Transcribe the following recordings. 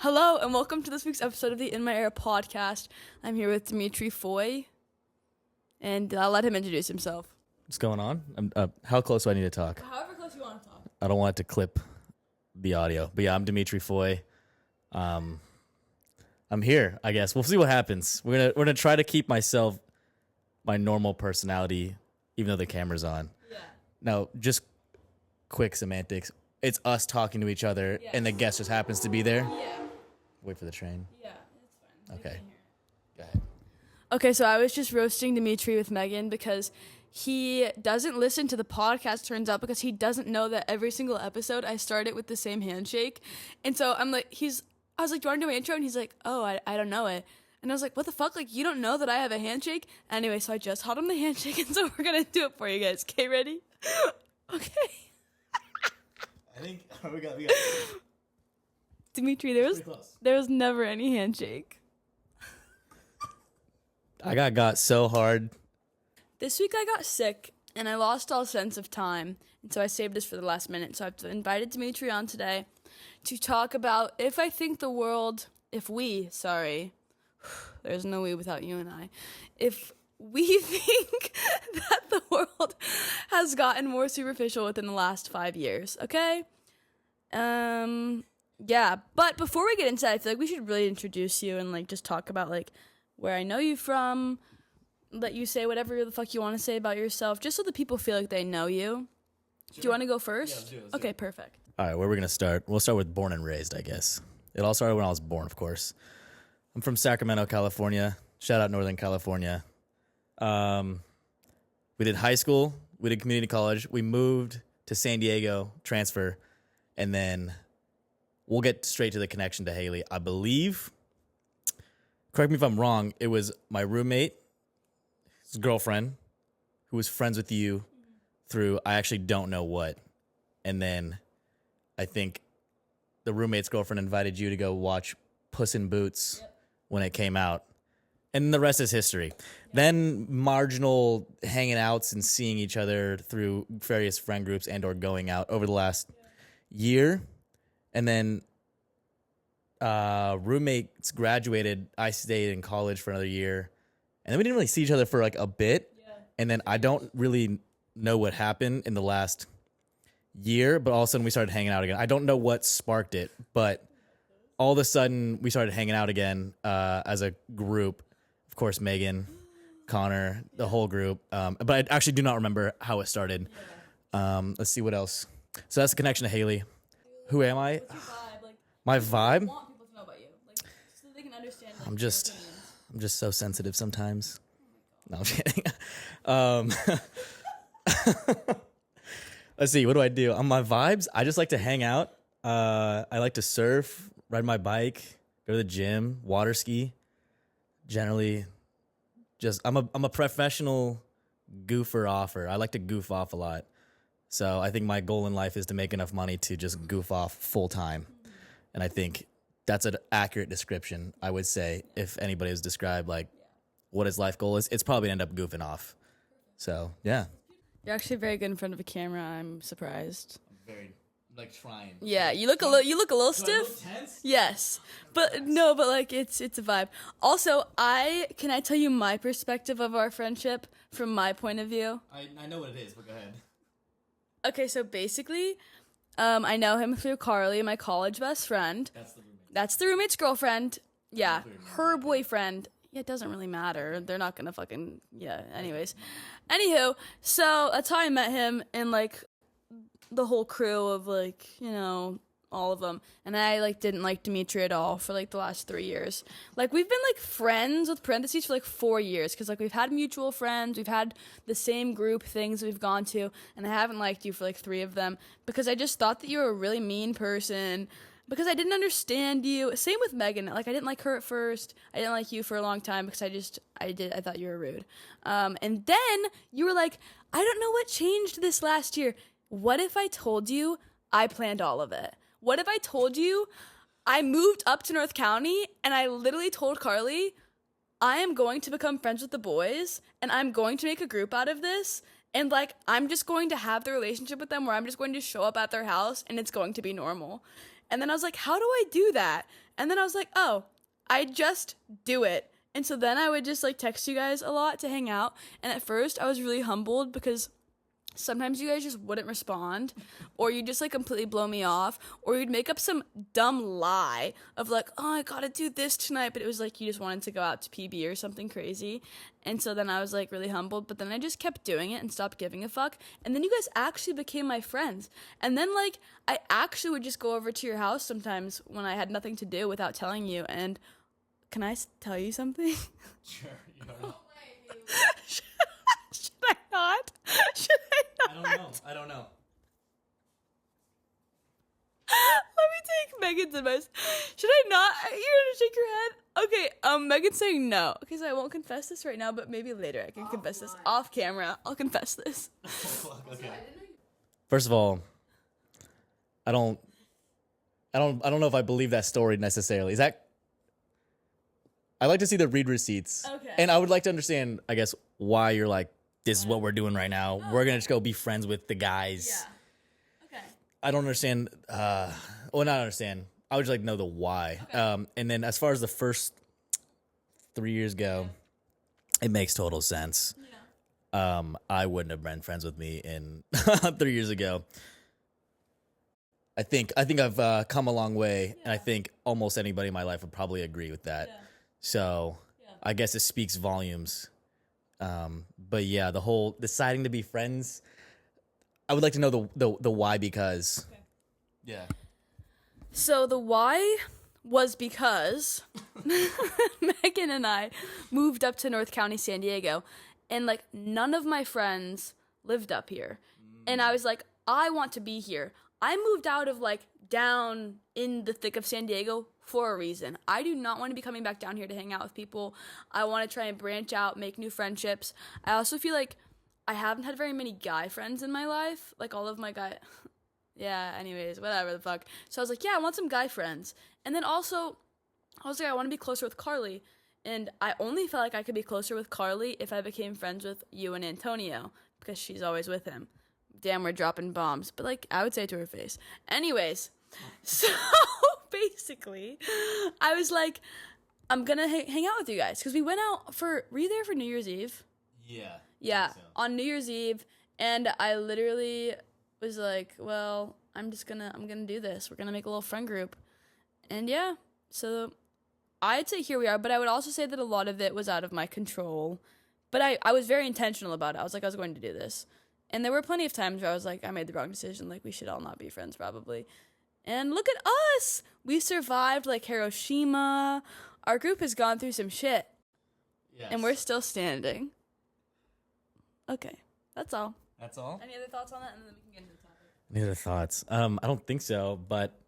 Hello, and welcome to this week's episode of the In My Era podcast. I'm here with Demitri Foye, and I'll let him introduce himself. What's going on? How close do I need to talk? However close you want to talk. I don't want it to clip the audio. But yeah, I'm Demitri Foye. I'm here, I guess. We'll see what happens. We're gonna try to keep my normal personality, even though the camera's on. Yeah. Now, just quick semantics. It's us talking to each other, and the guest just happens to be there. Yeah. Wait for the train. Yeah, it's fine. Okay. Go ahead. Okay, so I was just roasting Demitri with Megan because he doesn't listen to the podcast, turns out, because he doesn't know that every single episode I start it with the same handshake. And so I was like, do you want to do my intro? And he's like, oh, I don't know it. And I was like, what the fuck? Like, you don't know that I have a handshake? Anyway, so I just taught him the handshake, and so we're going to do it for you guys. Okay, ready? Okay. I think we got. Demitri, there was never any handshake. I got so hard. This week I got sick, and I lost all sense of time, and so I saved this for the last minute. So I've invited Demitri on today to talk about there's no we without you and I, if we think that the world has gotten more superficial within the last 5 years, okay? Yeah, but before we get into that, I feel like we should really introduce you and, like, just talk about, like, where I know you from, let you say whatever the fuck you want to say about yourself, just so the people feel like they know you. Sure. Do you want to go first? Yeah, let's do it. Okay, perfect. All right, where are we going to start? We'll start with born and raised, I guess. It all started when I was born, of course. I'm from Sacramento, California. Shout out Northern California. We did high school. We did community college. We moved to San Diego, transfer, and then we'll get straight to the connection to Haley. I believe, correct me if I'm wrong, it was my roommate, his girlfriend, who was friends with you through I actually don't know what. And then I think the roommate's girlfriend invited you to go watch Puss in Boots when it came out. And the rest is history. Yep. Then marginal hanging outs and seeing each other through various friend groups and or going out over the last year. And then roommates graduated. I stayed in college for another year. And then we didn't really see each other for like a bit. Yeah. And then I don't really know what happened in the last year, but all of a sudden we started hanging out again. I don't know what sparked it, but all of a sudden we started hanging out again as a group. Of course, Megan, Connor, the whole group. But I actually do not remember how it started. Let's see what else. So that's the connection to Haley. Who am I? What's your vibe? Like, my vibe? I want people to know about you, like, so they can understand. Like, I'm just so sensitive sometimes. No, I'm kidding. Let's see. What do I do? On my vibes, I just like to hang out. I like to surf, ride my bike, go to the gym, water ski. Generally, just I'm a professional goofer offer. I like to goof off a lot. So I think my goal in life is to make enough money to just goof off full time. And I think that's an accurate description, I would say, if anybody has described like what his life goal is, it's probably to end up goofing off. So yeah. You're actually very good in front of a camera. I'm surprised. I'm very trying. Yeah, you look a little stiff. Tense? Yes, but like it's a vibe. Also, can I tell you my perspective of our friendship from my point of view? I know what it is, but go ahead. Okay, so basically, I know him through Carly, my college best friend. That's the roommate. That's the roommate's girlfriend. Yeah, her boyfriend. Yeah, it doesn't really matter. They're not gonna fucking, yeah, anyways. Anywho, so that's how I met him and, like, the whole crew of, like, you know, all of them. And I, like, didn't like Demitri at all for, like, the last 3 years. Like, we've been, like, friends with parentheses for, like, 4 years. Because, like, we've had mutual friends. We've had the same group things we've gone to. And I haven't liked you for, like, 3 of them. Because I just thought that you were a really mean person. Because I didn't understand you. Same with Megan. Like, I didn't like her at first. I didn't like you for a long time because I thought you were rude. And then you were like, I don't know what changed this last year. What if I told you I planned all of it? What if I told you I moved up to North County and I literally told Carly, I am going to become friends with the boys and I'm going to make a group out of this. And, like, I'm just going to have the relationship with them where I'm just going to show up at their house and it's going to be normal. And then I was like, how do I do that? And then I was like, oh, I just do it. And so then I would just like text you guys a lot to hang out. And at first I was really humbled because sometimes you guys just wouldn't respond, or you'd just like completely blow me off, or you'd make up some dumb lie of like, oh, I gotta do this tonight, but it was like you just wanted to go out to PB or something crazy. And so then I was like really humbled, but then I just kept doing it and stopped giving a fuck. And then you guys actually became my friends. And then like I actually would just go over to your house sometimes when I had nothing to do without telling you. And can I tell you something? Sure. You don't know. Should I not? Should I not? I don't know. Let me take Megan's advice. Should I not? You're gonna shake your head? Okay, Megan's saying no. Okay, so I won't confess this right now, but maybe later I can confess this off camera. I'll confess this. Okay. First of all, I don't know if I believe that story necessarily. Is that? I like to see the read receipts. Okay. And I would like to understand, I guess, why you're like, this is what we're doing right now. We're gonna just go be friends with the guys. Yeah. Okay. I don't understand. Not understand. I would just like know the why. Okay. And then as far as the first 3 years go, it makes total sense. Yeah. I wouldn't have been friends with me in 3 years ago. I think I've come a long way, and I think almost anybody in my life would probably agree with that. Yeah. So I guess it speaks volumes. But yeah, the whole deciding to be friends, I would like to know the why, because yeah. So the why was because Megan and I moved up to North County, San Diego, and like none of my friends lived up here. And I was like, I want to be here. I moved out of like down in the thick of San Diego for a reason. I do not want to be coming back down here to hang out with people. I want to try and branch out, make new friendships. I also feel like I haven't had very many guy friends in my life. Like all of my yeah, anyways, whatever the fuck. So I was like, yeah, I want some guy friends. And then also, I was like, I want to be closer with Carly. And I only felt like I could be closer with Carly if I became friends with you and Antonio, because she's always with him. Damn, we're dropping bombs. But like, I would say it to her face. Anyways, so basically, I was like, I'm gonna hang out with you guys, because we went out were you there for New Year's Eve? Yeah, on New Year's Eve, and I literally was like, well, I'm gonna do this. We're gonna make a little friend group. And yeah, so I'd say here we are, but I would also say that a lot of it was out of my control. But I was very intentional about it. I was like, I was going to do this. And there were plenty of times where I was like, I made the wrong decision. Like, we should all not be friends, probably. And look at us. We survived, like, Hiroshima. Our group has gone through some shit. Yes. And we're still standing. Okay. That's all. That's all? Any other thoughts on that? And then we can get into the topic. Any other thoughts? I don't think so, but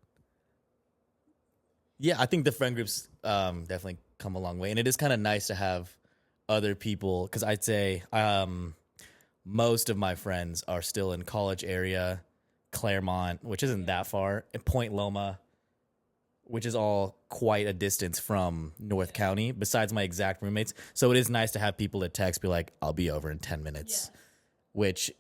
yeah, I think the friend groups definitely come a long way. And it is kind of nice to have other people, because I'd say most of my friends are still in college area, Claremont, which isn't that far, and Point Loma, which is all quite a distance from North County, besides my exact roommates. So it is nice to have people to text, be like, I'll be over in 10 minutes. Yeah. Which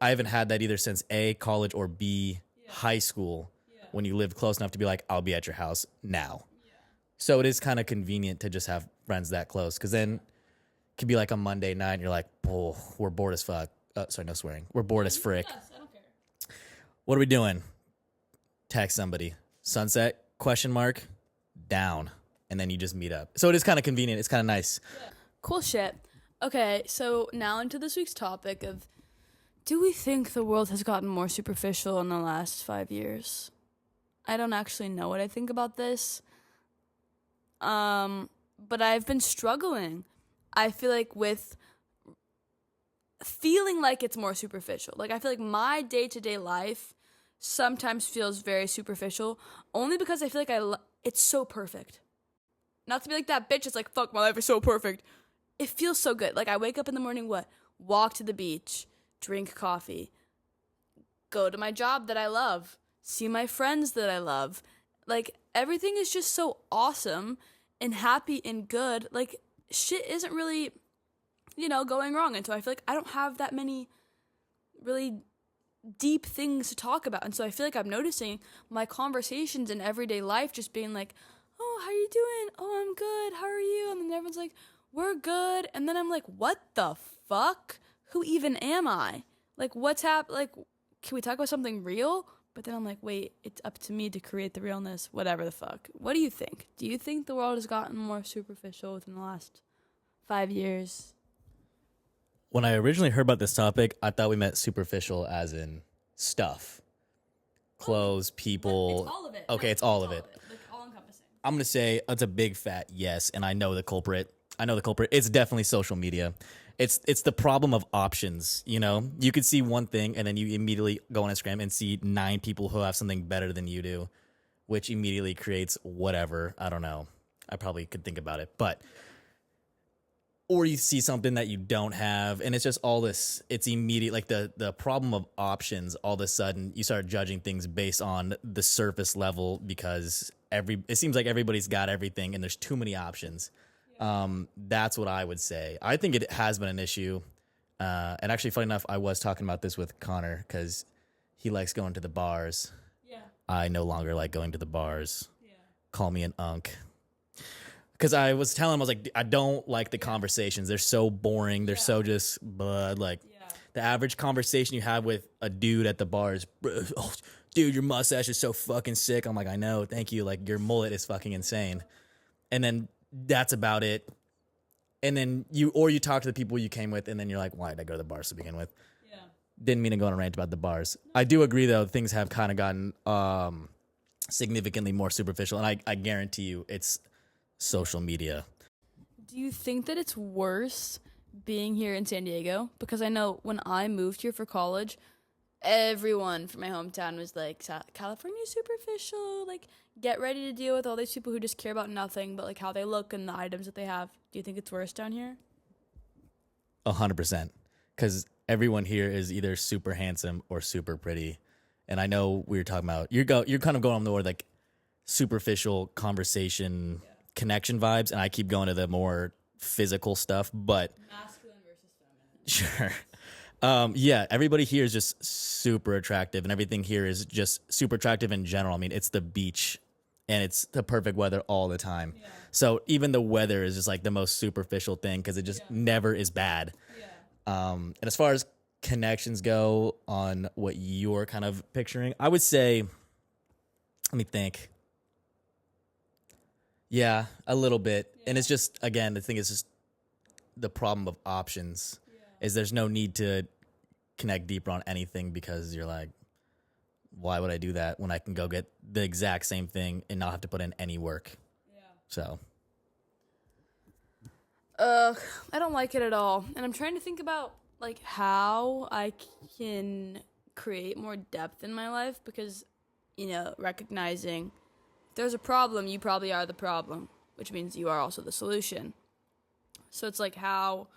I haven't had that either since A, college, or B, high school, when you live close enough to be like, I'll be at your house now. Yeah. So it is kind of convenient to just have friends that close, because then it could be like a Monday night and you're like, oh, we're bored as fuck. Sorry, no swearing. We're bored as frick. Yes, I don't care. What are we doing? Text somebody. Sunset, ? Down. And then you just meet up. So it is kind of convenient. It's kind of nice. Yeah. Cool shit. Okay, so now into this week's topic of, do we think the world has gotten more superficial in the last 5 years? I don't actually know what I think about this. But I've been struggling. I feel like with feeling like it's more superficial. Like, I feel like my day-to-day life sometimes feels very superficial, only because I feel like it's so perfect. Not to be like that bitch that's like, fuck, my life is so perfect. It feels so good. Like, I wake up in the morning, walk to the beach, drink coffee, go to my job that I love, see my friends that I love. Like, everything is just so awesome and happy and good. Like, shit isn't really, going wrong. And so I feel like I don't have that many really deep things to talk about. And so I feel like I'm noticing my conversations in everyday life just being like, oh, how are you doing? Oh, I'm good. How are you? And then everyone's like, we're good. And then I'm like, what the fuck? Who even am I? Like, what's happening? Like, can we talk about something real? But then I'm like, wait, it's up to me to create the realness, whatever the fuck. What do you think? Do you think the world has gotten more superficial within the last 5 years? When I originally heard about this topic, I thought we meant superficial as in stuff. Clothes, people. It's all of it. Okay, it's all of it. Like, all encompassing. I'm going to say it's a big fat yes, and I know the culprit. It's definitely social media. It's the problem of options, you know? You could see one thing, and then you immediately go on Instagram and see 9 people who have something better than you do, which immediately creates whatever. I don't know. I probably could think about it. But, or you see something that you don't have, and it's just all this, it's immediate, like the problem of options, all of a sudden, you start judging things based on the surface level because it seems like everybody's got everything, and there's too many options. That's what I would say. I think it has been an issue. And actually, funny enough, I was talking about this with Connor because he likes going to the bars. Yeah. I no longer like going to the bars. Yeah. Call me an unk. Because I was telling him, I was like, I don't like the conversations. They're so boring. They're so just blood. Like, the average conversation you have with a dude at the bar is, oh, dude, your mustache is so fucking sick. I'm like, I know. Thank you. Like, your mullet is fucking insane. And then that's about it. And then you talk to the people you came with, and then you're like, why did I go to the bars to begin with? Yeah. Didn't mean to go on a rant about the bars. I do agree, though, things have kind of gotten significantly more superficial, and I guarantee you it's social media. Do you think that it's worse being here in San Diego? Because I know when I moved here for college, everyone from my hometown was like, California's superficial, like, get ready to deal with all these people who just care about nothing but like how they look and the items that they have. Do you think it's worse down here? 100%. Because everyone here is either super handsome or super pretty. And I know we were talking about, you're kind of going on the more like superficial conversation connection vibes, and I keep going to the more physical stuff, but Masculine versus feminine. Sure. Yeah, everybody here is just super attractive, and everything here is just super attractive in general. I mean, it's the beach, and it's the perfect weather all the time. Yeah. So even the weather is just like the most superficial thing because it just never is bad. Yeah. And as far as connections go on what you're kind of picturing, I would say, let me think. Yeah, a little bit. Yeah. And it's just, again, the thing is just the problem of options. Is there's no need to connect deeper on anything because you're like, why would I do that when I can go get the exact same thing and not have to put in any work? Yeah. So. I don't like it at all. And I'm trying to think about like how I can create more depth in my life because, you know, recognizing if there's a problem, you probably are the problem, which means you are also the solution. So it's like, how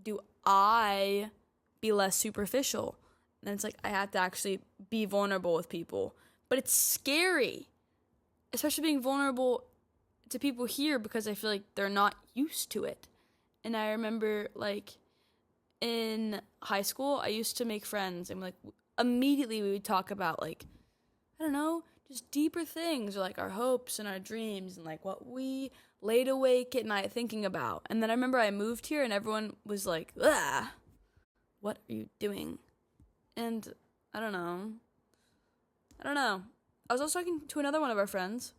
do I be less superficial? And it's like I have to actually be vulnerable with people. But it's scary, especially being vulnerable to people here because I feel like they're not used to it. And I remember, like, in high school, I used to make friends. And, like, immediately we would talk about, like, I don't know, just deeper things. Or, like, our hopes and our dreams and, like, what we laid awake at night thinking about. And then I remember I moved here and everyone was like, ah, what are you doing? And I don't know. I was also talking to another one of our friends.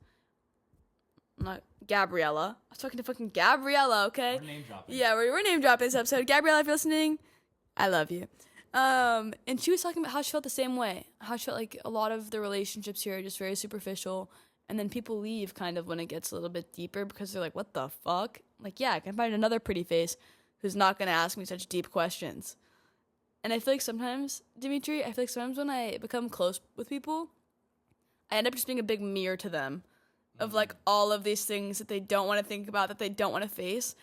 Not Gabriella. I was talking to fucking Gabriella, okay? We're name dropping. Yeah, we're name dropping this episode. Gabriella, if you're listening, I love you. And she was talking about how she felt the same way. How she felt like a lot of the relationships here are just very superficial. And then people leave kind of when it gets a little bit deeper because they're like, what the fuck? Like, yeah, I can find another pretty face who's not going to ask me such deep questions. And I feel like sometimes, Demitri, when I become close with people, I end up just being a big mirror to them of, like, all of these things that they don't want to think about, that they don't want to face.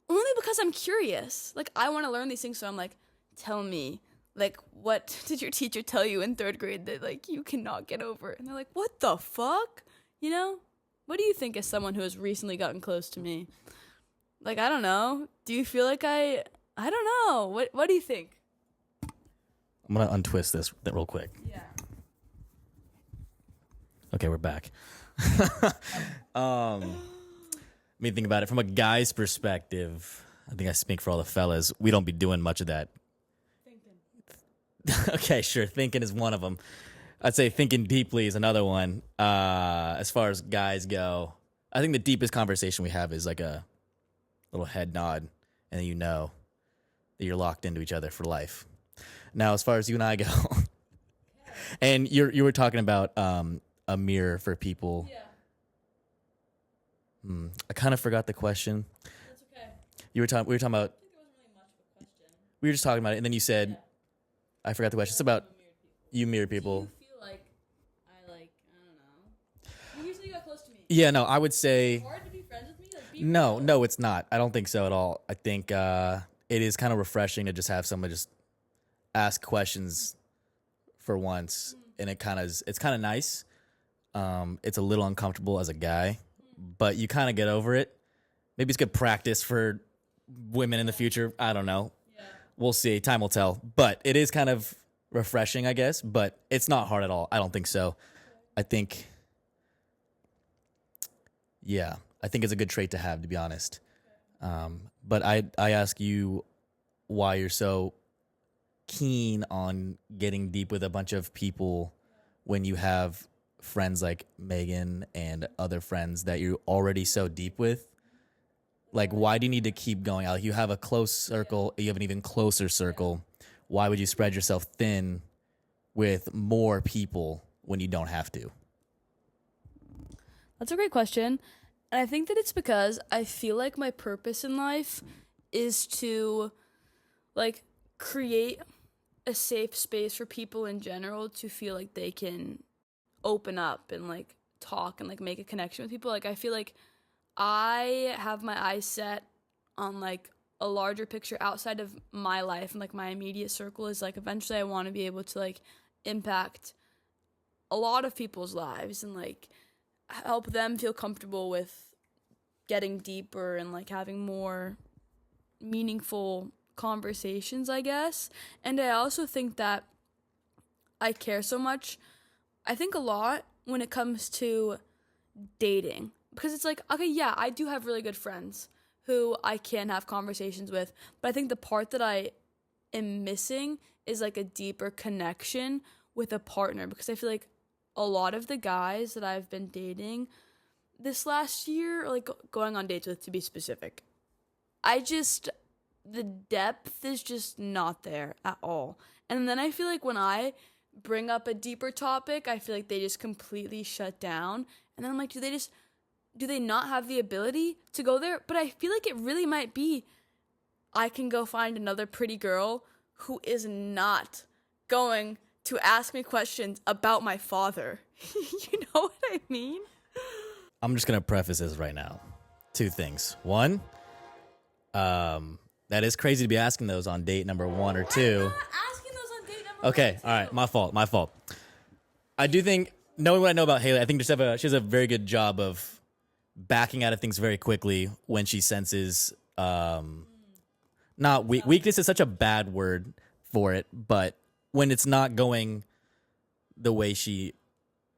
Only because I'm curious. Like, I want to learn these things, so I'm like, tell me, like, what did your teacher tell you in 3rd grade that, like, you cannot get over? And they're like, what the fuck? You know? What do you think as someone who has recently gotten close to me? Like, I don't know. Do you feel like I don't know. What do you think? I'm going to untwist this real quick. Yeah. Okay, we're back. Let me think about it from a guy's perspective. I think I speak for all the fellas. We don't be doing much of that. Thinking. Okay, sure. Thinking is one of them. I'd say thinking deeply is another one. As far as guys go, I think the deepest conversation we have is like a little head nod, and then you know that you're locked into each other for life. Now, as far as you and I go, and you were talking about a mirror for people. Yeah. I kind of forgot the question. That's okay. We were talking about. I think there wasn't really much of a question. We were just talking about it, and then you said, I forgot the question. It's about you mirror people. Do you feel like I don't know. You usually got close to me. Yeah, no, I would say. It's hard to be friends with me. Like, be No, real. no, it's not. I don't think so at all. I think it is kind of refreshing to just have someone just ask questions for once, and it's kind of nice. It's a little uncomfortable as a guy, but you kind of get over it. Maybe it's good practice for women in the future. I don't know. Yeah. We'll see. Time will tell. But it is kind of refreshing, I guess. But it's not hard at all. I don't think so. I think, yeah, I think it's a good trait to have, to be honest. But I ask you why you're so keen on getting deep with a bunch of people when you have friends like Megan and other friends that you're already so deep with. Like, why do you need to keep going out? You have a close circle. You have an even closer circle. Why would you spread yourself thin with more people when you don't have to? That's a great question. And I think that it's because I feel like my purpose in life is to, like, create a safe space for people in general to feel like they can open up and, like, talk and, like, make a connection with people. Like, I feel like I have my eyes set on, like, a larger picture outside of my life, and, like, my immediate circle is, like, eventually I want to be able to, like, impact a lot of people's lives and, like, help them feel comfortable with getting deeper and, like, having more meaningful conversations, I guess. And I also think that I care so much, I think a lot when it comes to dating, because it's like, okay, yeah, I do have really good friends who I can have conversations with, but I think the part that I am missing is, like, a deeper connection with a partner, because I feel like a lot of the guys that I've been dating this last year, or, like, going on dates with, to be specific, the depth is just not there at all. And then I feel like when I bring up a deeper topic, I feel like they just completely shut down. And then I'm like, do they not have the ability to go there? But I feel like it really might be, I can go find another pretty girl who is not going to ask me questions about my father. You know what I mean? I'm just going to preface this right now. 2 things. 1, that is crazy to be asking those on date number 1 or 2. I'm not asking those on date number Okay, 1 or 2. all right, my fault. I do think, knowing what I know about Haley, I think she has a very good job of backing out of things very quickly when she senses, not weakness is such a bad word for it, but when it's not going the way she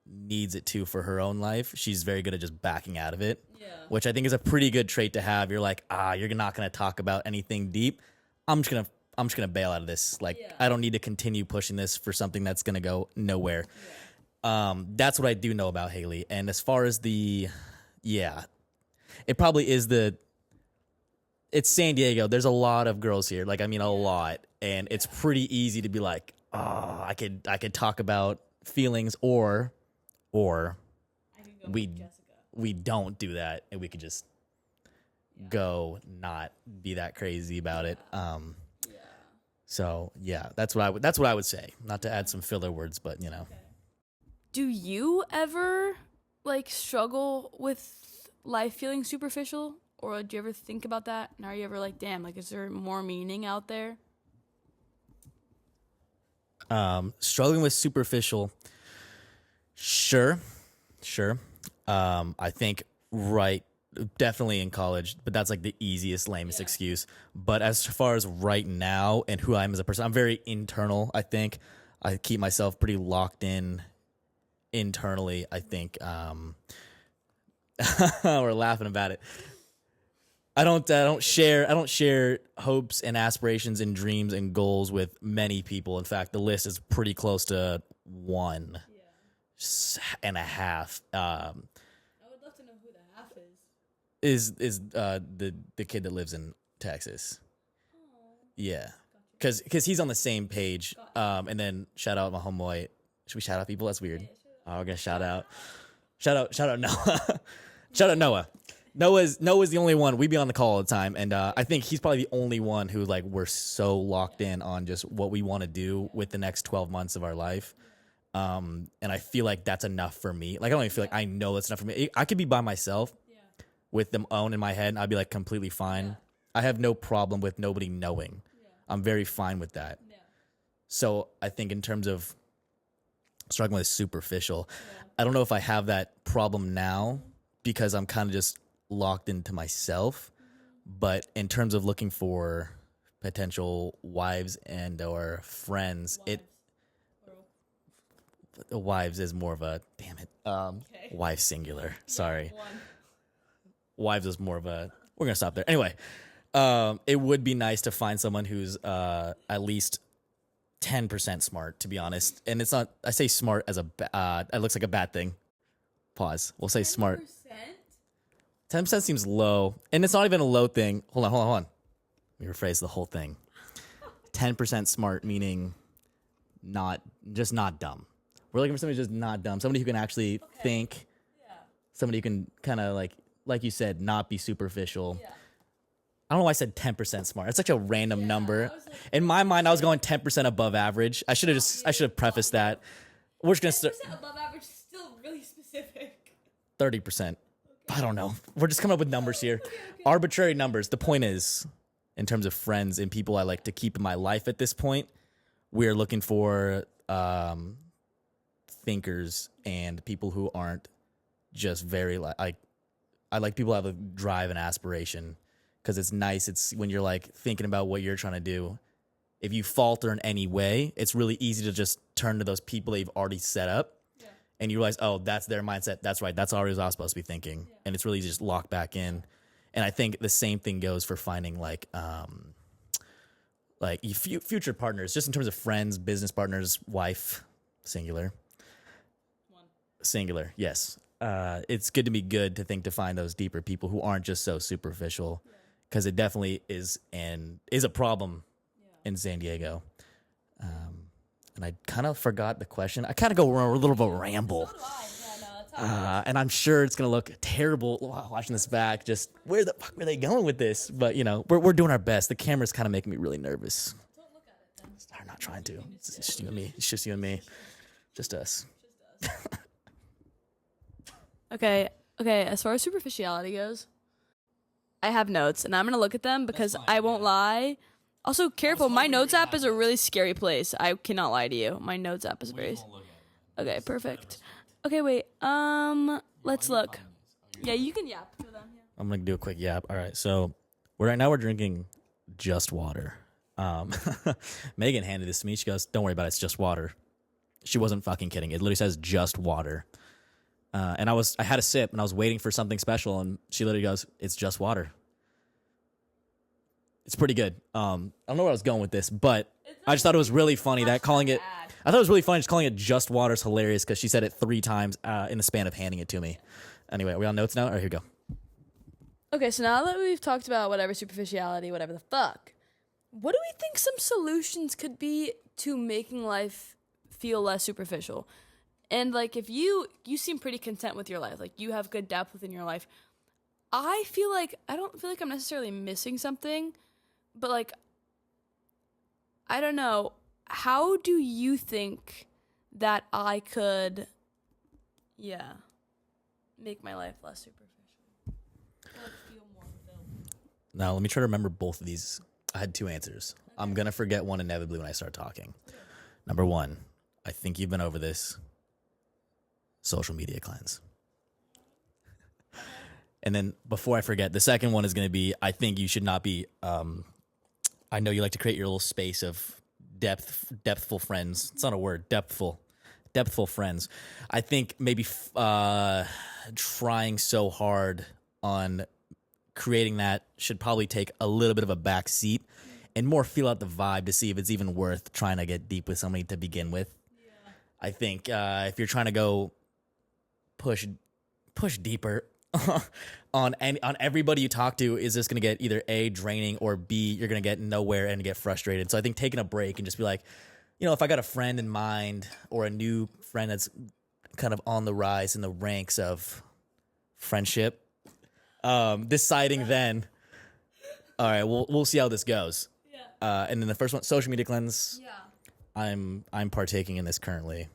needs it to for her own life, she's very good at just backing out of it. Yeah. Which I think is a pretty good trait to have. You're like, you're not going to talk about anything deep. I'm just gonna bail out of this. Like, Yeah. I don't need to continue pushing this for something that's gonna go nowhere. Yeah. That's what I do know about Haley. And as far as it probably is it's San Diego. There's a lot of girls here. Like, I mean, a lot, and it's pretty easy to be like, I could talk about feelings, or I can go we with Jessica. we don't do that, and we could just go not be that crazy about it. So yeah, that's what I would say. Not to add some filler words, but you know. Okay. Do you ever, like, struggle with life feeling superficial, or do you ever think about that? And are you ever like, damn, like, is there more meaning out there? Struggling with superficial. Sure. I think definitely in college, but that's like the easiest, lamest excuse. But as far as right now and who I am as a person, I'm very internal. I think I keep myself pretty locked in internally. I think We're laughing about it. I don't share hopes and aspirations and dreams and goals with many people. In fact, the list is pretty close to 1.5. I would love to know who the half is. Is the kid that lives in Texas. Yeah. Cause he's on the same page. And then shout out my homeboy. Should we shout out people? That's weird. Oh, we're gonna shout out Noah. Shout out Noah. Noah's the only one. We be on the call all the time, and I think he's probably the only one who like we're so locked in on just what we want to do with the next 12 months of our life. And I feel like that's enough for me. Like I don't even feel like I know that's enough for me. I could be by myself with them own in my head, and I'd be like completely fine. I have no problem with nobody knowing. I'm very fine with that. So I think in terms of struggling with superficial, I don't know if I have that problem now because I'm kind of just locked into myself. But in terms of looking for potential wives and or friends, wives is more of a wife singular. Sorry. Wives is more of a, we're gonna stop there. Anyway, it would be nice to find someone who's at least 10% smart, to be honest. And it's not, I say smart as it looks like a bad thing. Pause. We'll say 10%? Smart. 10% seems low. And it's not even a low thing. Hold on. Let me rephrase the whole thing. 10% smart, meaning not dumb. We're looking for somebody who's just not dumb. Somebody who can actually think. Yeah. Somebody who can kind of like you said, not be superficial. Yeah. I don't know why I said 10% smart. It's such a random number. In my mind, I was going 10% above average. I should have prefaced that. We're just gonna 10% above average is still really specific. 30%. I don't know. We're just coming up with numbers here. Okay. Arbitrary numbers. The point is, in terms of friends and people I like to keep in my life at this point, we're looking for thinkers and people who aren't just very I like people who have a drive and aspiration. Because it's nice. It's when you're like thinking about what you're trying to do. If you falter in any way, it's really easy to just turn to those people that you've already set up, and you realize, oh, that's their mindset. That's right. That's always what I was supposed to be thinking, and it's really easy to just lock back in. And I think the same thing goes for finding future partners, just in terms of friends, business partners, wife, singular. Singular, yes. It's good to be good to find those deeper people who aren't just so superficial. Because it definitely is a problem in San Diego. And I kind of forgot the question. I kind of go a little bit of a ramble. So do I. Yeah, no, that's and I'm sure it's going to look terrible watching this back. Just where the fuck were they going with this? But, we're doing our best. The camera's kind of making me really nervous. Don't look at it then. I'm not trying to. It's just you and me. It's just you and me. Just us. Okay. As far as superficiality goes, I have notes, and I'm going to look at them because I won't lie. Also, careful. My notes app is a really scary place. I cannot lie to you. My notes app is very... Okay, perfect. Okay, wait. Let's look. Yeah, you can yap for them. Yeah. I'm going to do a quick yap. All right, so right now we're drinking just water. Megan handed this to me. She goes, don't worry about it. It's just water. She wasn't fucking kidding. It literally says just water. And I had a sip, and I was waiting for something special, and she literally goes, it's just water. It's pretty good. I don't know where I was going with this, but I just thought it was really funny that calling it... I thought it was really funny just calling it just water is hilarious because she said it 3 times in the span of handing it to me. Anyway, are we on notes now? All right, here we go. Okay, so now that we've talked about whatever superficiality, whatever the fuck, what do we think some solutions could be to making life feel less superficial? And, if you seem pretty content with your life. You have good depth within your life. I don't feel like I'm necessarily missing something. But, I don't know. How do you think that I could, make my life less superficial? Feel more fulfilled? Now, let me try to remember both of these. I had 2 answers. Okay. I'm going to forget one inevitably when I start talking. Okay. Number 1, I think you've been over this. Social media cleanse. And then before I forget, the second one is going to be, I think you should not be, I know you like to create your little space of depthful friends. It's not a word, depthful depthful friends. I think maybe trying so hard on creating that should probably take a little bit of a back seat and more feel out the vibe to see if it's even worth trying to get deep with somebody to begin with. Yeah. I think if you're trying to go push deeper on everybody you talk to, is this going to get either A, draining, or B, you're going to get nowhere and get frustrated. So I think taking a break and just be like, if I got a friend in mind or a new friend that's kind of on the rise in the ranks of friendship, deciding then, all right, we'll see how this goes. Yeah. And then the first one, social media cleanse. Yeah. I'm partaking in this currently.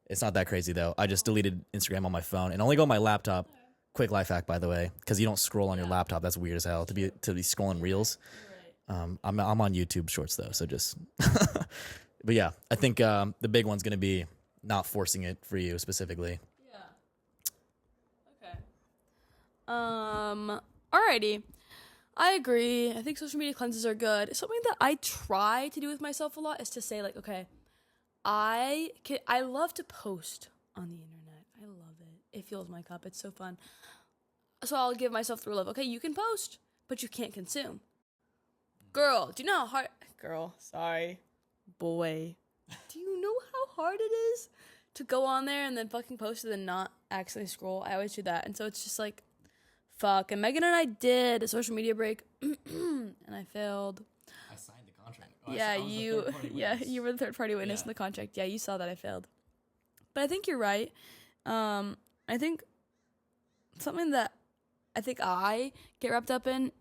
It's not that crazy though. I just deleted Instagram on my phone and only go on my laptop. Quick life hack, by the way, because you don't scroll on your laptop. That's weird as hell to be scrolling reels. Right. I'm on YouTube Shorts though, so just. But yeah, I think the big one's gonna be not forcing it for you specifically. Yeah. Okay. Alrighty. I agree. I think social media cleanses are good. Something that I try to do with myself a lot is to say like, okay, I love to post on the internet. I love it. It fills my cup. It's so fun. So I'll give myself the rule of, okay, you can post, but you can't consume. Girl, do you know how hard... Girl, sorry. Boy. Do you know how hard it is to go on there and then fucking post it and not actually scroll? I always do that. And so it's just like, fuck. And Megan and I did a social media break, and I failed. I signed the contract. You were the third party witness in the contract. Yeah, you saw that I failed. But I think you're right. I think something that I think I get wrapped up in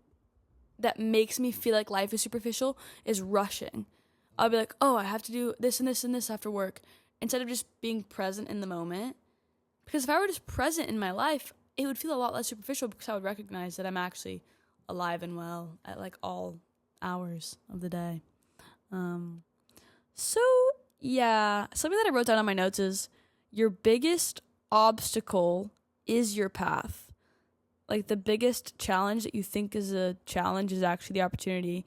that makes me feel like life is superficial is rushing. I'll be like, oh, I have to do this and this and this after work, instead of just being present in the moment. Because if I were just present in my life, it would feel a lot less superficial, because I would recognize that I'm actually alive and well at like all hours of the day. So yeah, something that I wrote down on my notes is your biggest obstacle is your path. Like the biggest challenge that you think is a challenge is actually the opportunity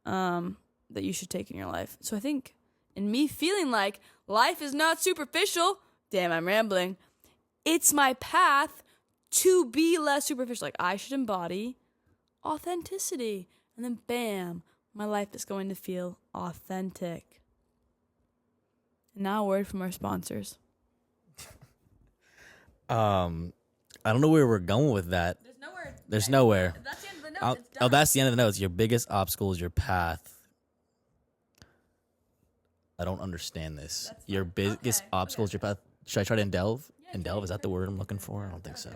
that you should take in your life. So I think in me feeling like life is not superficial, damn, I'm rambling, it's my path to be less superficial. Like I should embody authenticity, and then bam, my life is going to feel authentic. And now a word from our sponsors. I don't know where we're going with that. There's nowhere. That's the end of the notes. That's the end of the notes. Your biggest obstacle is your path. I don't understand this. Your biggest obstacle is your path. Should I try to delve? Yeah, delve, is that the word I'm looking for? I don't think so.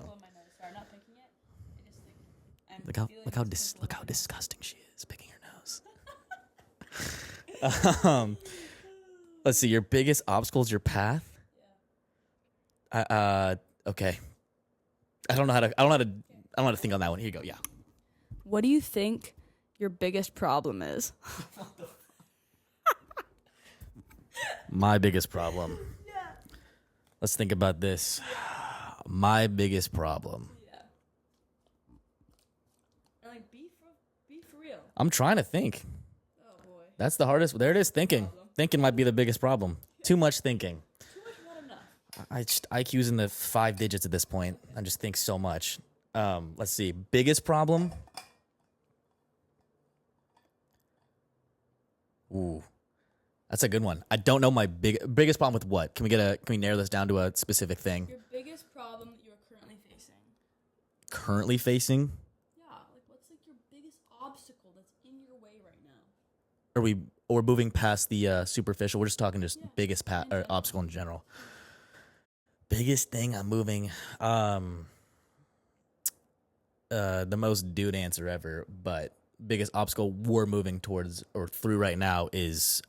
Look how disgusting she is picking her nose. Let's see. Your biggest obstacle is your path. Okay. I don't know how to think on that one. Here you go. Yeah. What do you think your biggest problem is? My biggest problem. Yeah. Let's think about this. My biggest problem. Yeah. Like be for real. I'm trying to think. Oh boy. That's the hardest. There it is. Thinking. Thinking might be the biggest problem. Too much thinking. IQ's in the 5 digits at this point. I just think so much. Let's see. Biggest problem? Ooh. That's a good one. I don't know my biggest problem with what? Can we narrow this down to a specific thing? Your biggest problem that you're currently facing. Currently facing? Yeah, like what's like your biggest obstacle that's in your way right now? We're moving past the superficial. We're just talking biggest or obstacle in general. Biggest thing I'm moving, the most dude answer ever, but biggest obstacle we're moving towards or through right now is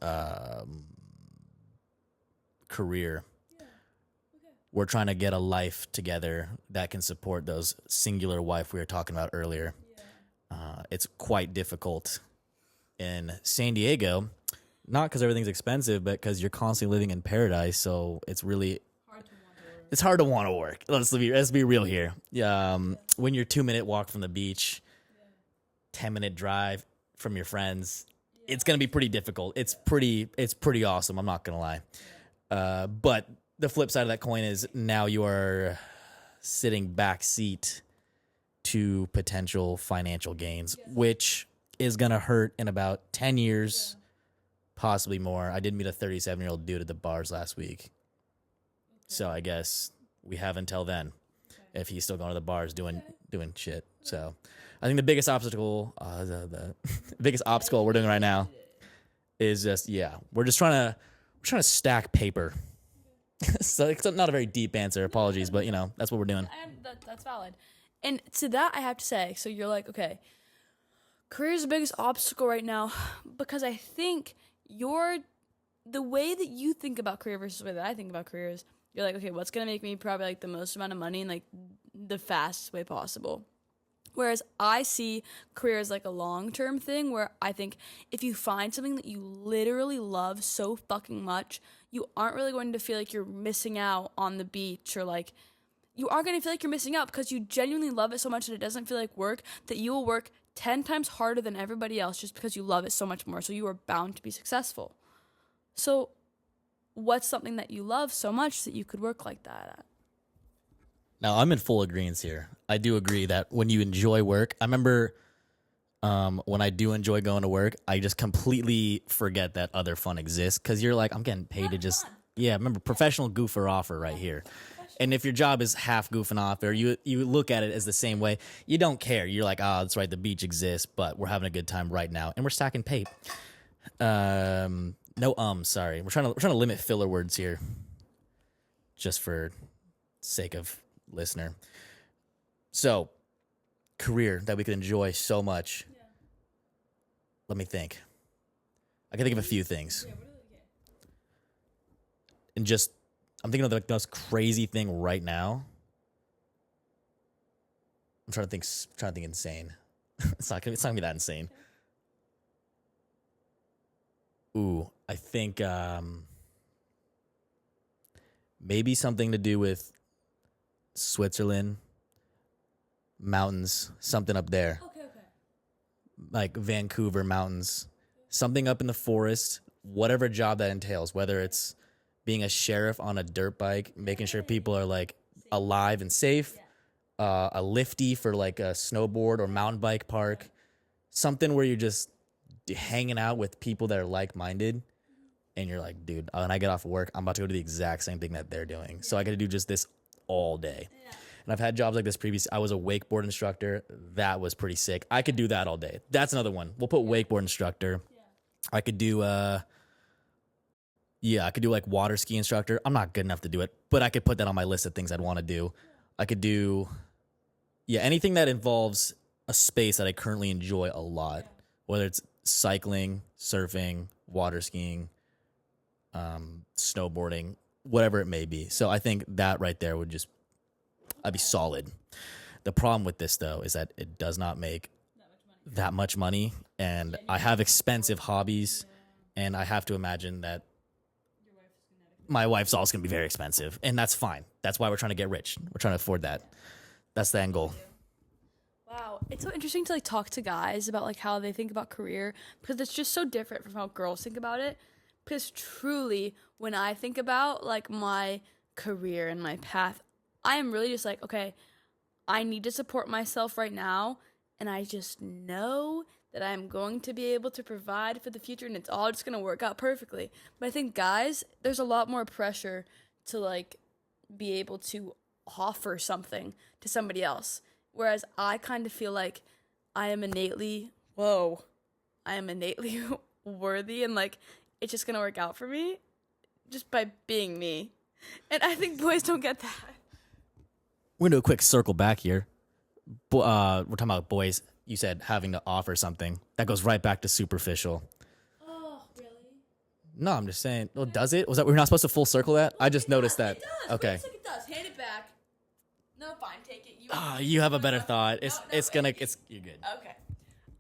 career. Yeah. Okay. We're trying to get a life together that can support those singular wife we were talking about earlier. Yeah. It's quite difficult in San Diego, not because everything's expensive, but because you're constantly living in paradise, so it's really... It's hard to want to work. Let's be real here. When you're 2-minute walk from the beach, 10-minute drive from your friends, it's gonna be pretty difficult. It's pretty awesome. I'm not gonna lie. But the flip side of that coin is now you are sitting back seat to potential financial gains, which is going to hurt in about 10 years, possibly more. I did meet a 37-year-old dude at the bars last week. So I guess we have until then if he's still going to the bars doing shit. So I think the biggest obstacle, the biggest obstacle we're doing right now is just, we're trying to stack paper. So it's not a very deep answer. Apologies, but that's what we're doing. That's valid. And to that, I have to say, so you're like, okay, career is the biggest obstacle right now because I think the way that you think about career versus the way that I think about career is you're like, okay, what's going to make me probably like the most amount of money in like the fastest way possible? Whereas I see career as like a long-term thing where I think if you find something that you literally love so fucking much, you aren't really going to feel like you're missing out on the beach or like you aren't going to feel like you're missing out because you genuinely love it so much that it doesn't feel like work, that you will work 10 times harder than everybody else just because you love it so much more. So you are bound to be successful. So what's something that you love so much that you could work like that at? Now, I'm in full agreement here. I do agree that when you enjoy work, I remember when I do enjoy going to work, I just completely forget that other fun exists because you're like, I'm getting paid to just, remember, professional goofer offer right here. And if your job is half goofing off or you look at it as the same way, you don't care. You're like, that's right, the beach exists, but we're having a good time right now. And we're stacking pape. Sorry. We're trying to limit filler words here just for sake of listener. So, career that we could enjoy so much. Yeah. Let me think. I can think of a few things. Yeah, and just, I'm thinking of the most crazy thing right now. I'm trying to think insane. It's not gonna be that insane. Ooh, I think maybe something to do with Switzerland, mountains, something up there. Okay. Like Vancouver mountains, something up in the forest, whatever job that entails, whether it's being a sheriff on a dirt bike, making sure people are like alive and safe, a lifty for like a snowboard or mountain bike park, something where you're just hanging out with people that are like-minded and you're like, dude, when I get off of work, I'm about to go do the exact same thing that they're doing. So I got to do just this all day. And I've had jobs like this previously. I was a wakeboard instructor. That was pretty sick. I could do that all day. That's another one. We'll put wakeboard instructor. I could do like water ski instructor. I'm not good enough to do it, but I could put that on my list of things I'd want to do. I could do anything that involves a space that I currently enjoy a lot, whether it's cycling, surfing, water skiing, snowboarding, whatever it may be. So I think that right there I'd be solid. The problem with this though is that it does not make that much money, and I have expensive hobbies, and I have to imagine that my wife's also going to be very expensive, and that's fine. That's why we're trying to get rich. We're trying to afford that. That's the end goal. Wow, it's so interesting to like talk to guys about like how they think about career, because it's just so different from how girls think about it. Because truly, when I think about like my career and my path, I am really just like, okay, I need to support myself right now, and I just know that I'm going to be able to provide for the future, and it's all just going to work out perfectly. But I think guys, there's a lot more pressure to like be able to offer something to somebody else. Whereas I kind of feel like I am innately worthy, and like it's just going to work out for me just by being me. And I think boys don't get that. We're going to do a quick circle back here. We're talking about boys. You said having to offer something. That goes right back to superficial. Oh, really? No, I'm just saying. Well, does it? We're not supposed to full circle that? I just noticed that. It does. Okay. Wait a second, it does. Hand it back. No, fine. Take it. You have a better thought. You're good.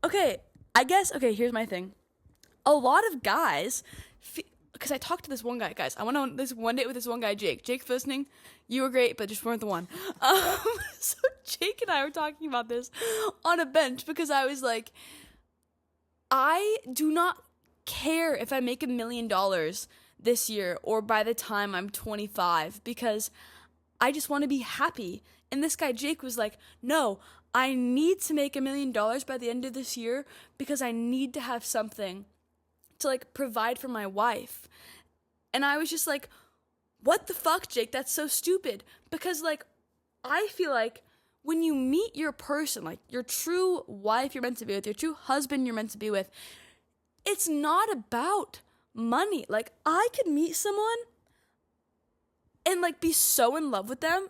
Okay. I guess, here's my thing. A lot of guys, because I talked to this one guy. Guys, I went on this one date with this one guy, Jake. Jake, if you're listening, you were great, but just weren't the one. So Jake and I were talking about this on a bench because I was like, I do not care if I make $1 million this year or by the time I'm 25 because I just want to be happy. And this guy Jake was like, no, I need to make $1 million by the end of this year because I need to have something to like provide for my wife. And I was just like, what the fuck, Jake? That's so stupid. Because like, I feel like when you meet your person, like your true wife you're meant to be with, your true husband you're meant to be with, it's not about money. Like, I could meet someone and like be so in love with them,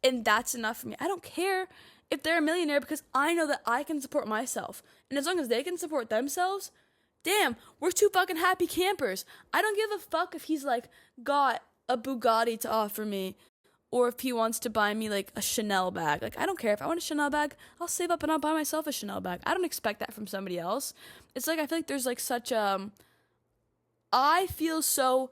and that's enough for me. I don't care if they're a millionaire because I know that I can support myself. And as long as they can support themselves, damn, we're two fucking happy campers. I don't give a fuck if he's like got a Bugatti to offer me or if he wants to buy me like a Chanel bag. Like, I don't care. If I want a Chanel bag, I'll save up and I'll buy myself a Chanel bag. I don't expect that from somebody else. It's like, I feel like there's like such I feel so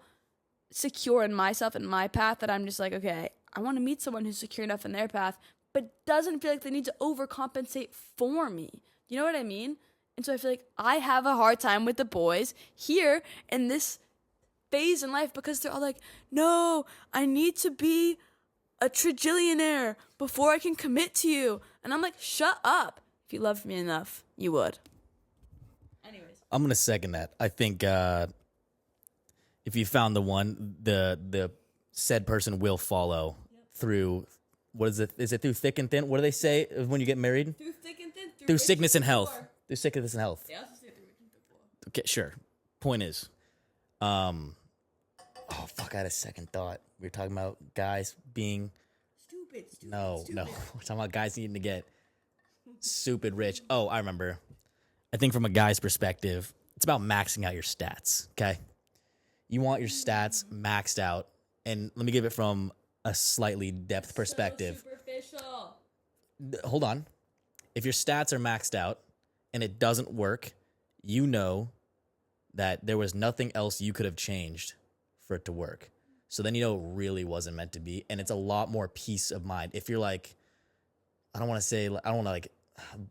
secure in myself and my path that I'm just like, okay, I want to meet someone who's secure enough in their path, but doesn't feel like they need to overcompensate for me. You know what I mean? And so I feel like I have a hard time with the boys here in this phase in life because they're all like, no, I need to be a trillionaire before I can commit to you. And I'm like, shut up. If you loved me enough, you would. Anyways. I'm going to second that. I think if you found the one, the said person will follow through, what is it? Is it through thick and thin? What do they say when you get married? Through thick and thin. Through sickness and health. Through sickness and health. Yeah, I was just saying through rich and poor. Okay, sure. Point is, oh fuck, I had a second thought. We were talking about guys being stupid. No. We're talking about guys needing to get stupid rich. Oh, I remember. I think from a guy's perspective, it's about maxing out your stats, okay? You want your stats maxed out, and let me give it from a slightly depth perspective. So superficial. Hold on. If your stats are maxed out and it doesn't work, you know that there was nothing else you could have changed for it to work. So then you know it really wasn't meant to be, and it's a lot more peace of mind. If you're like, I don't want to like,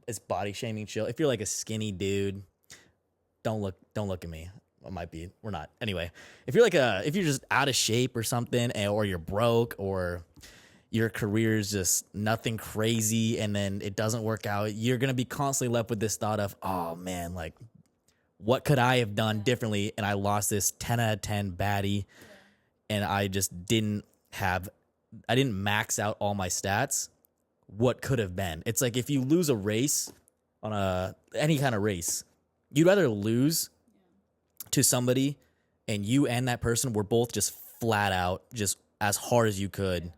it's body shaming chill. If you're like a skinny dude, don't look at me. It might be, we're not. Anyway, if you're just out of shape or something, or you're broke, or your career's just nothing crazy, and then it doesn't work out, you're gonna be constantly left with this thought of, oh man, like, what could I have done differently? And I lost this 10 out of 10 baddie, and I just didn't max out all my stats. What could have been? It's like if you lose a race on any kind of race, you'd rather lose to somebody and you and that person were both just flat out, just as hard as you could.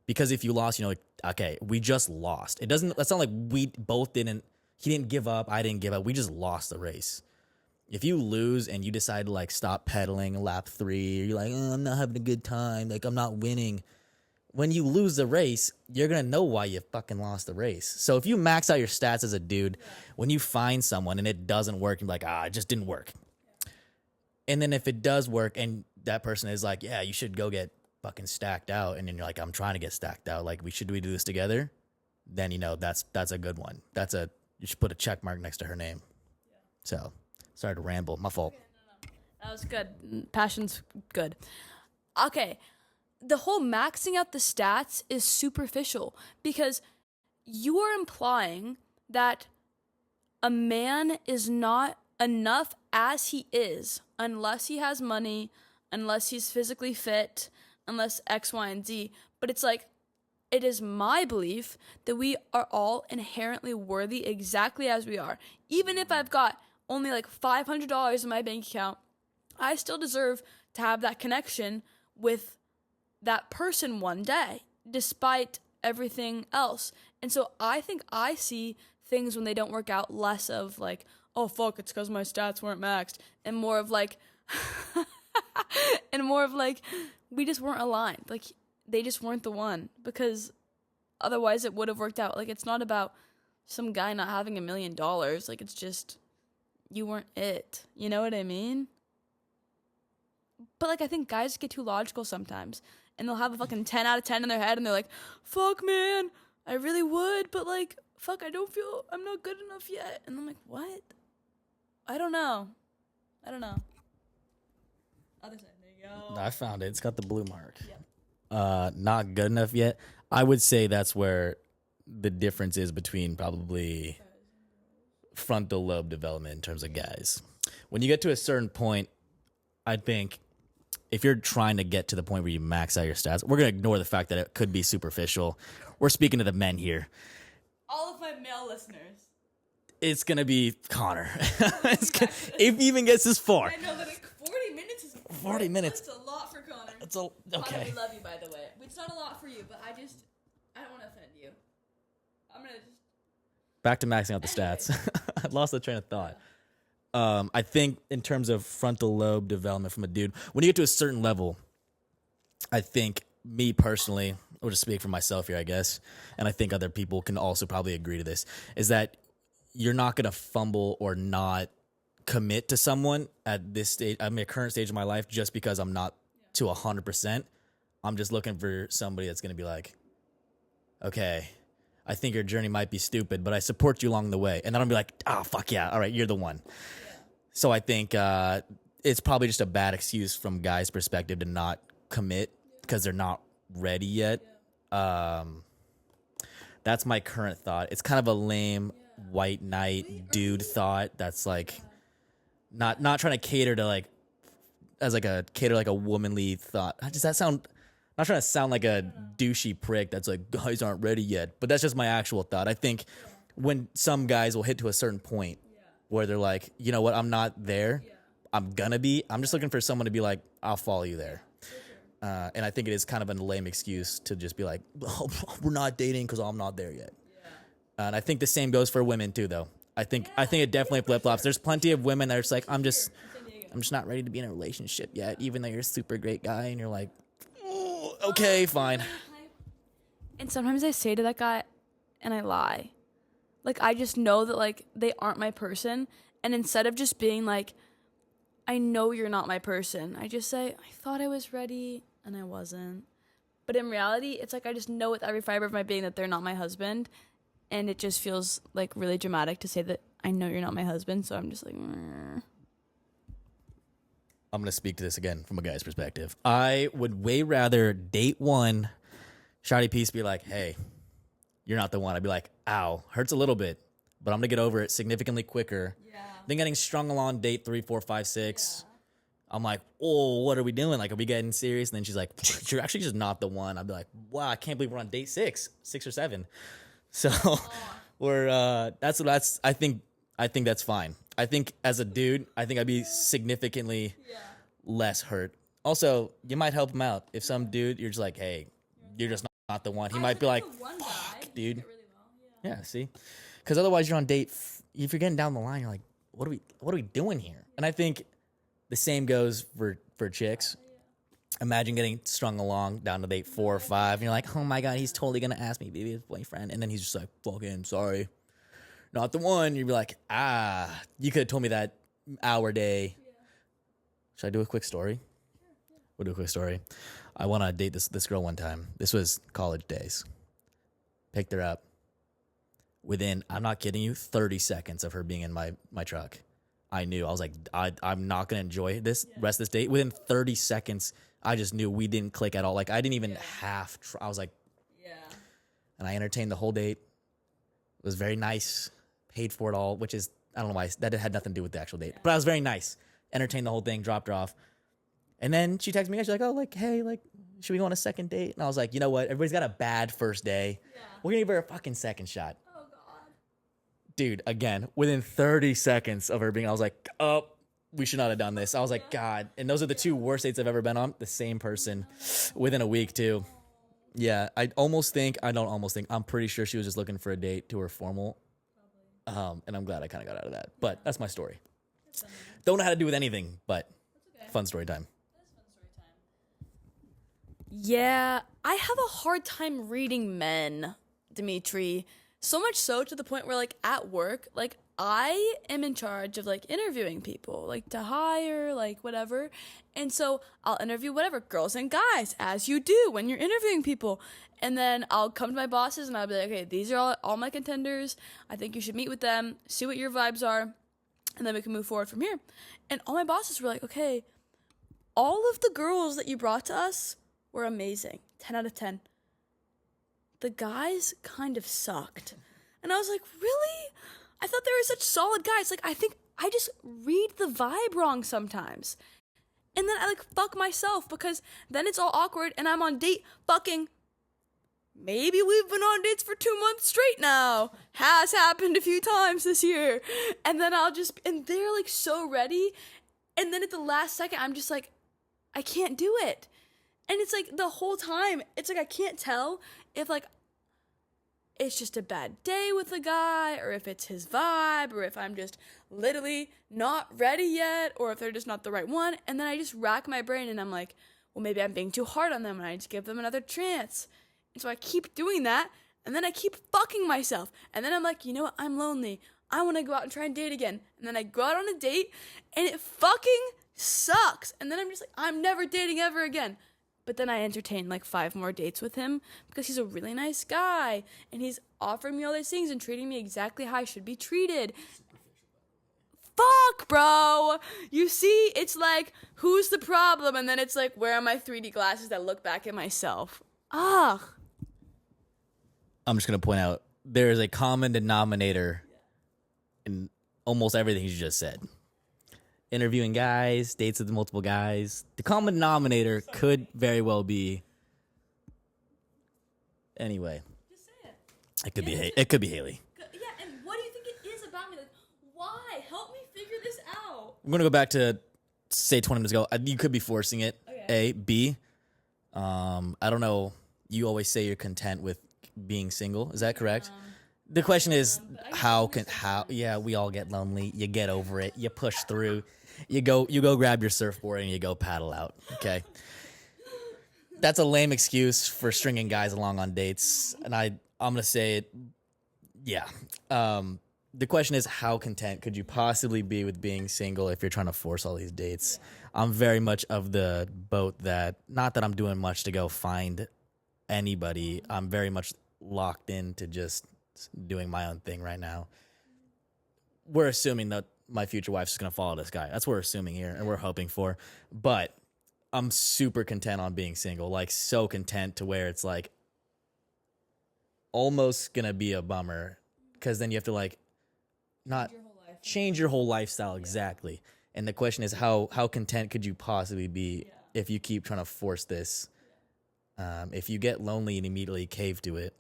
Because if you lost, like, okay, we just lost. That's not like we both didn't, he didn't give up, I didn't give up. We just lost the race. If you lose and you decide to like stop pedaling lap 3, or you're like, oh, I'm not having a good time, like I'm not winning. When you lose the race, you're going to know why you fucking lost the race. So if you max out your stats as a dude, when you find someone and it doesn't work, you're like, it just didn't work. And then if it does work and that person is like, yeah, you should go get fucking stacked out. And then you're like, I'm trying to get stacked out. Like, we do this together? Then, that's a good one. You should put a check mark next to her name. Yeah. So, sorry to ramble. My fault. Okay, no. That was good. Passion's good. Okay. The whole maxing out the stats is superficial because you are implying that a man is not enough as he is unless he has money, unless he's physically fit, unless X, Y, and Z. But it's like, it is my belief that we are all inherently worthy exactly as we are. Even if I've got only like $500 in my bank account, I still deserve to have that connection with that person one day, despite everything else. And so I think I see things when they don't work out less of like, oh fuck, it's because my stats weren't maxed, and more of like we just weren't aligned. Like, they just weren't the one, because otherwise it would have worked out. Like, it's not about some guy not having $1 million. Like, it's just, you weren't it. You know what I mean? But like, I think guys get too logical sometimes, and they'll have a fucking 10 out of 10 in their head, and they're like, fuck man, I really would, but like, fuck, I don't feel I'm not good enough yet. And I'm like, what? I don't know. Other side, there you go. I found it. It's got the blue mark. Yep. Not good enough yet. I would say that's where the difference is between probably frontal lobe development in terms of guys. When you get to a certain point, I think if you're trying to get to the point where you max out your stats, we're going to ignore the fact that it could be superficial. We're speaking to the men here. All of my male listeners. It's going to be Connor. If he even gets this far. I know that 40 minutes is 40 minutes. That's a lot for Connor. It's okay. Connor, we love you, by the way. It's not a lot for you, but I don't want to offend you. I'm going to just... Back to maxing out the stats. I lost the train of thought. I think in terms of frontal lobe development from a dude, when you get to a certain level, I think me personally, I'll just speak for myself here, I guess, and I think other people can also probably agree to this, is that you're not going to fumble or not commit to someone at this stage, at my current stage of my life, just because I'm not to 100%. I'm just looking for somebody that's going to be like, okay, I think your journey might be stupid, but I support you along the way. And then I'll be like, oh, fuck yeah. All right, you're the one. Yeah. So I think it's probably just a bad excuse from guys' perspective to not commit because they're not ready yet. That's my current thought. It's kind of a lame white knight dude thought that's like not trying to cater to like as like a womanly thought. Does that sound... Not trying to sound like a douchey prick that's like, guys aren't ready yet, but that's just my actual thought. I think when some guys will hit to a certain point where they're like, you know what, I'm not there, I'm gonna be, I'm just looking for someone to be like, I'll follow you there. And I think it is kind of a lame excuse to just be like, oh, we're not dating because I'm not there yet. And I think the same goes for women too, though. I think it definitely flip-flops. There's plenty of women that are just like, I'm just not ready to be in a relationship yet, even though you're a super great guy, and you're like, okay, fine. And sometimes I say to that guy, and I lie. Like, I just know that, like, they aren't my person. And instead of just being like, I know you're not my person, I just say, I thought I was ready, and I wasn't. But in reality, it's like I just know with every fiber of my being that they're not my husband. And it just feels, like, really dramatic to say that I know you're not my husband. So I'm just like, I'm going to speak to this again from a guy's perspective. I would way rather date one, shawty piece, be like, hey, you're not the one. I'd be like, ow, hurts a little bit, but I'm going to get over it significantly quicker. Yeah. Then getting strung along date 3, 4, 5, 6. Yeah. I'm like, oh, what are we doing? Like, are we getting serious? And then she's like, you're actually just not the one. I'd be like, wow, I can't believe we're on date 6 or 7. So I think that's fine. I think as a dude, I think I'd be significantly less hurt. Also, you might help him out. If some dude, you're just like, hey, you're just not the one. He might be like, fuck, dude. Really well. Yeah, see? Because otherwise you're on date. If you're getting down the line, you're like, what are we doing here? And I think the same goes for chicks. Imagine getting strung along down to date 4 or 5. And you're like, oh my God, he's totally going to ask me to be his boyfriend. And then he's just like, fucking sorry. Not the one. You'd be like, you could have told me that our day. Yeah. Should I do a quick story? We'll do a quick story. I want to date this girl one time. This was college days. Picked her up. Within, I'm not kidding you, 30 seconds of her being in my truck, I knew. I was like, I'm not going to enjoy this rest of this date. Within 30 seconds, I just knew we didn't click at all. Like, I didn't even I was like, and I entertained the whole date. It was very nice. Paid for it all, which is, I don't know why, that had nothing to do with the actual date. But I was very nice. Entertained the whole thing, dropped her off. And then she texted me, she's like, oh, like, hey, like, should we go on a second date? And I was like, you know what? Everybody's got a bad first day. Yeah. We're going to give her a fucking second shot. Oh, God. Dude, again, within 30 seconds of her being, I was like, oh, we should not have done this. I was like, God. And those are the 2 worst dates I've ever been on. The same person within a week, too. Yeah, I'm pretty sure she was just looking for a date to her formal. And I'm glad I kind of got out of that. But that's my story. Don't know how to do with anything, but fun story time. Yeah, I have a hard time reading men, Demitri. So much so to the point where, like, at work, like, I am in charge of, like, interviewing people, like, to hire, like, whatever. And so I'll interview whatever, girls and guys, as you do when you're interviewing people. And then I'll come to my bosses and I'll be like, okay, these are all my contenders. I think you should meet with them, see what your vibes are, and then we can move forward from here. And all my bosses were like, okay, all of the girls that you brought to us were amazing. 10 out of 10. The guys kind of sucked. And I was like, really? I thought they were such solid guys. Like, I think I just read the vibe wrong sometimes. And then I, like, fuck myself because then it's all awkward and I'm on date fucking. Maybe we've been on dates for 2 months straight now. Has happened a few times this year. And then and they're, like, so ready. And then at the last second, I'm just like, I can't do it. And it's like the whole time, it's like I can't tell if, like, it's just a bad day with the guy, or if it's his vibe, or if I'm just literally not ready yet, or if they're just not the right one. And then I just rack my brain and I'm like, well, maybe I'm being too hard on them and I just give them another chance. And so I keep doing that, and then I keep fucking myself. And then I'm like, you know what? I'm lonely. I want to go out and try and date again. And then I go out on a date, and it fucking sucks. And then I'm just like, I'm never dating ever again. But then I entertain like 5 more dates with him because he's a really nice guy. And he's offering me all these things and treating me exactly how I should be treated. Fuck, bro. You see, it's like, who's the problem? And then it's like, where are my 3D glasses that look back at myself? Ugh. I'm just going to point out there is a common denominator in almost everything you just said. Interviewing guys, dates with multiple guys. The common denominator could very well be. Anyway, Just say it. it could be Haley. Yeah, and what do you think it is about me? Like, why? Help me figure this out. I'm going to go back to, say, 20 minutes ago. You could be forcing it. Okay. A. B. I don't know. You always say you're content with being single. Is that correct? The question is, yeah, we all get lonely. You get over it. You push through. You go grab your surfboard and you go paddle out. Okay. That's a lame excuse for stringing guys along on dates. And I'm going to say it. Yeah. The question is, how content could you possibly be with being single if you're trying to force all these dates? I'm very much of the boat that, not that I'm doing much to go find anybody. I'm very much locked into just doing my own thing right now. We're assuming that my future wife's just going to follow this guy. That's what we're assuming here and we're hoping for. But I'm super content on being single, like so content to where it's like almost going to be a bummer because then you have to like not change your whole lifestyle. Exactly. And the question is, how content could you possibly be if you keep trying to force this? If you get lonely and immediately cave to it,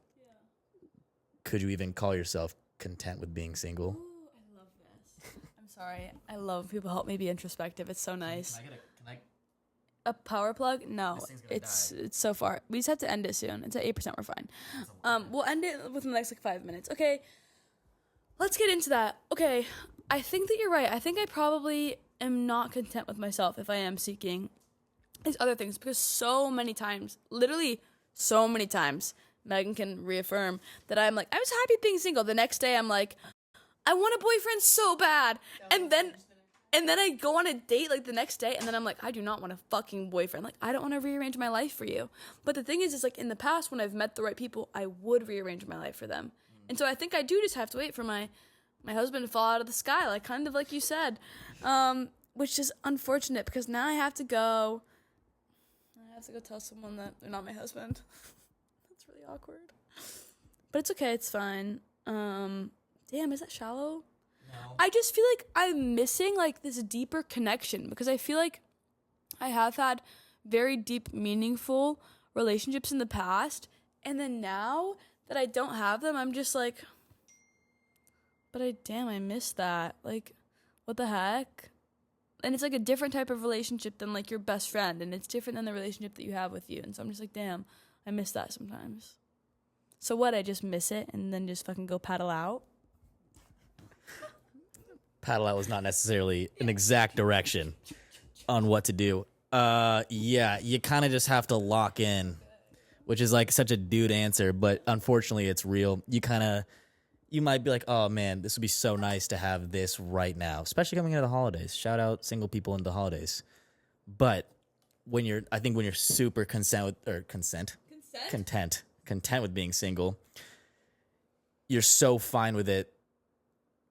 could you even call yourself content with being single? Ooh, I love this. I'm sorry. I love when people help me be introspective. It's so nice. A power plug? No, it's so far. We just have to end it soon. It's at 8%. We're fine. We'll end it within the next like 5 minutes. Okay. Let's get into that. Okay. I think that you're right. I think I probably am not content with myself if I am seeking these other things because so many times, literally so many times, Megan can reaffirm that I'm like, I was happy being single. The next day I'm like, I want a boyfriend so bad. And then I go on a date like the next day and then I'm like, I do not want a fucking boyfriend. Like, I don't want to rearrange my life for you. But the thing is like in the past when I've met the right people, I would rearrange my life for them. And so I think I do just have to wait for my husband to fall out of the sky, like kind of like you said, which is unfortunate because now I have to go tell someone that they're not my husband. That's really awkward. But it's okay. It's fine. Damn, is that shallow? No. I just feel like I'm missing like this deeper connection because I feel like I have had very deep, meaningful relationships in the past. And then now that I don't have them, I'm just like, but I miss that. Like, what the heck? And it's like a different type of relationship than like your best friend. And it's different than the relationship that you have with you. And so I'm just like, damn, I miss that sometimes. So what, I just miss it and then just fucking go paddle out? Paddle out was not necessarily an exact direction on what to do. Yeah, you kind of just have to lock in, which is like such a dude answer, but unfortunately it's real. You might be like, oh man, this would be so nice to have this right now, especially coming into the holidays. Shout out single people in the holidays. But when you're super content with being single, you're so fine with it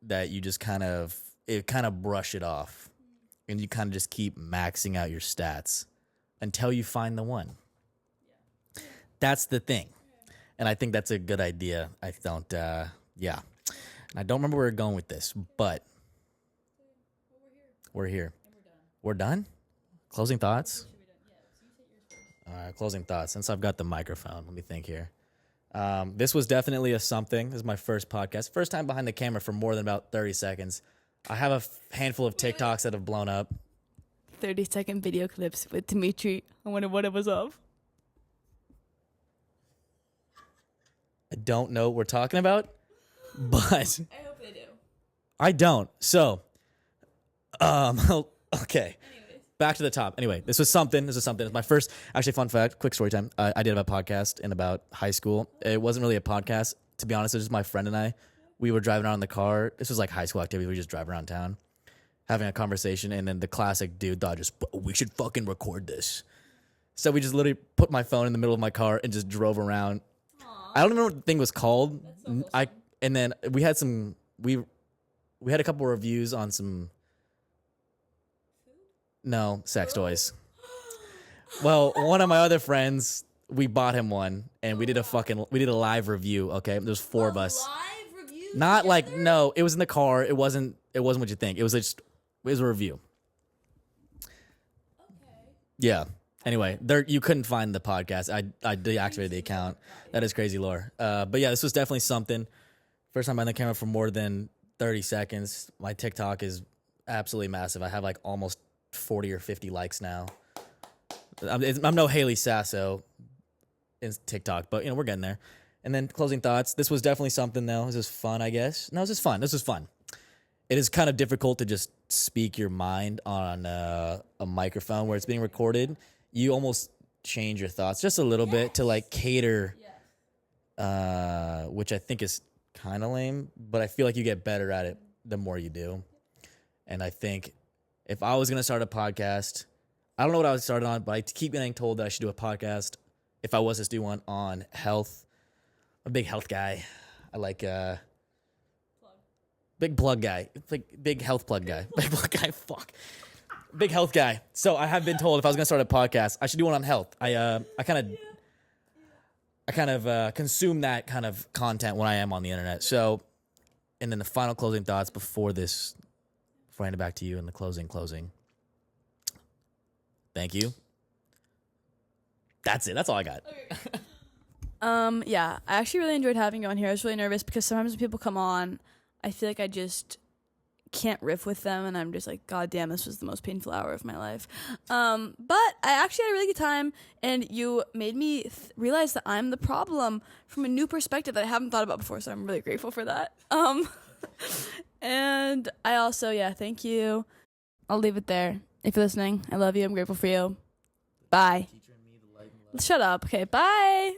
that you just kind of brush it off. and you kind of just keep maxing out your stats until you find the one. That's the thing. And I think that's a good idea. I don't, yeah. And I don't remember where we're going with this, but we're here. We're done? Closing thoughts? All right, closing thoughts. Since I've got the microphone, let me think here. This was definitely a something. This is my first podcast. First time behind the camera for more than about 30 seconds. I have a handful of TikToks that have blown up. 30-second video clips with Demitri. I wonder what it was of. I don't know what we're talking about, but I hope they do. I don't. So, okay. Anyways. Back to the top. Anyway, this was something. It's my first, actually, fun fact, quick story time. I did have a podcast in about high school. It wasn't really a podcast. To be honest, it was just my friend and I. We were driving around in the car. This was like high school activity. We just drive around town, having a conversation. And then the classic dude thought, we should fucking record this. So we just literally put my phone in the middle of my car and just drove around. Aww. I don't remember what the thing was called. So and then we had we had a couple of reviews on some. No, sex toys. Well, one of my other friends, we bought him one, and we did a live review. Okay, there's 4 of us. Live review? Not together? like no, it was in the car. It wasn't what you think. It was a review. Okay. Yeah. Anyway, you couldn't find the podcast. I deactivated the account. That is crazy lore. But yeah, this was definitely something. First time on the camera for more than 30 seconds. My TikTok is absolutely massive. I have like almost 40 or 50 likes now. I'm no Haley Sasso in TikTok, but we're getting there. And then closing thoughts. This was definitely something though. This was fun, I guess. No, this was fun. It is kind of difficult to just speak your mind on a microphone where it's being recorded. You almost change your thoughts just a little bit to like cater, which I think is kind of lame, but I feel like you get better at it the more you do. And I think if I was going to start a podcast, I don't know what I would start on, but I keep getting told that I should do a podcast if I was to do one on health. I'm a big health guy. I like big plug guy. Like big health plug guy. Big plug guy. Fuck. Big health guy. So I have been told if I was going to start a podcast, I should do one on health. I kind of consume that kind of content when I am on the internet. So, and then the final closing thoughts before I hand it back to you in the closing. Thank you. That's it. That's all I got. Okay. Yeah, I actually really enjoyed having you on here. I was really nervous because sometimes when people come on, I feel like I just can't riff with them, and I'm just like, God damn, this was the most painful hour of my life. But I actually had a really good time, and you made me realize that I'm the problem from a new perspective that I haven't thought about before, so I'm really grateful for that. And I also, thank you. I'll leave it there. If you're listening, I love you. I'm grateful for you. Bye. Shut up. Okay, bye.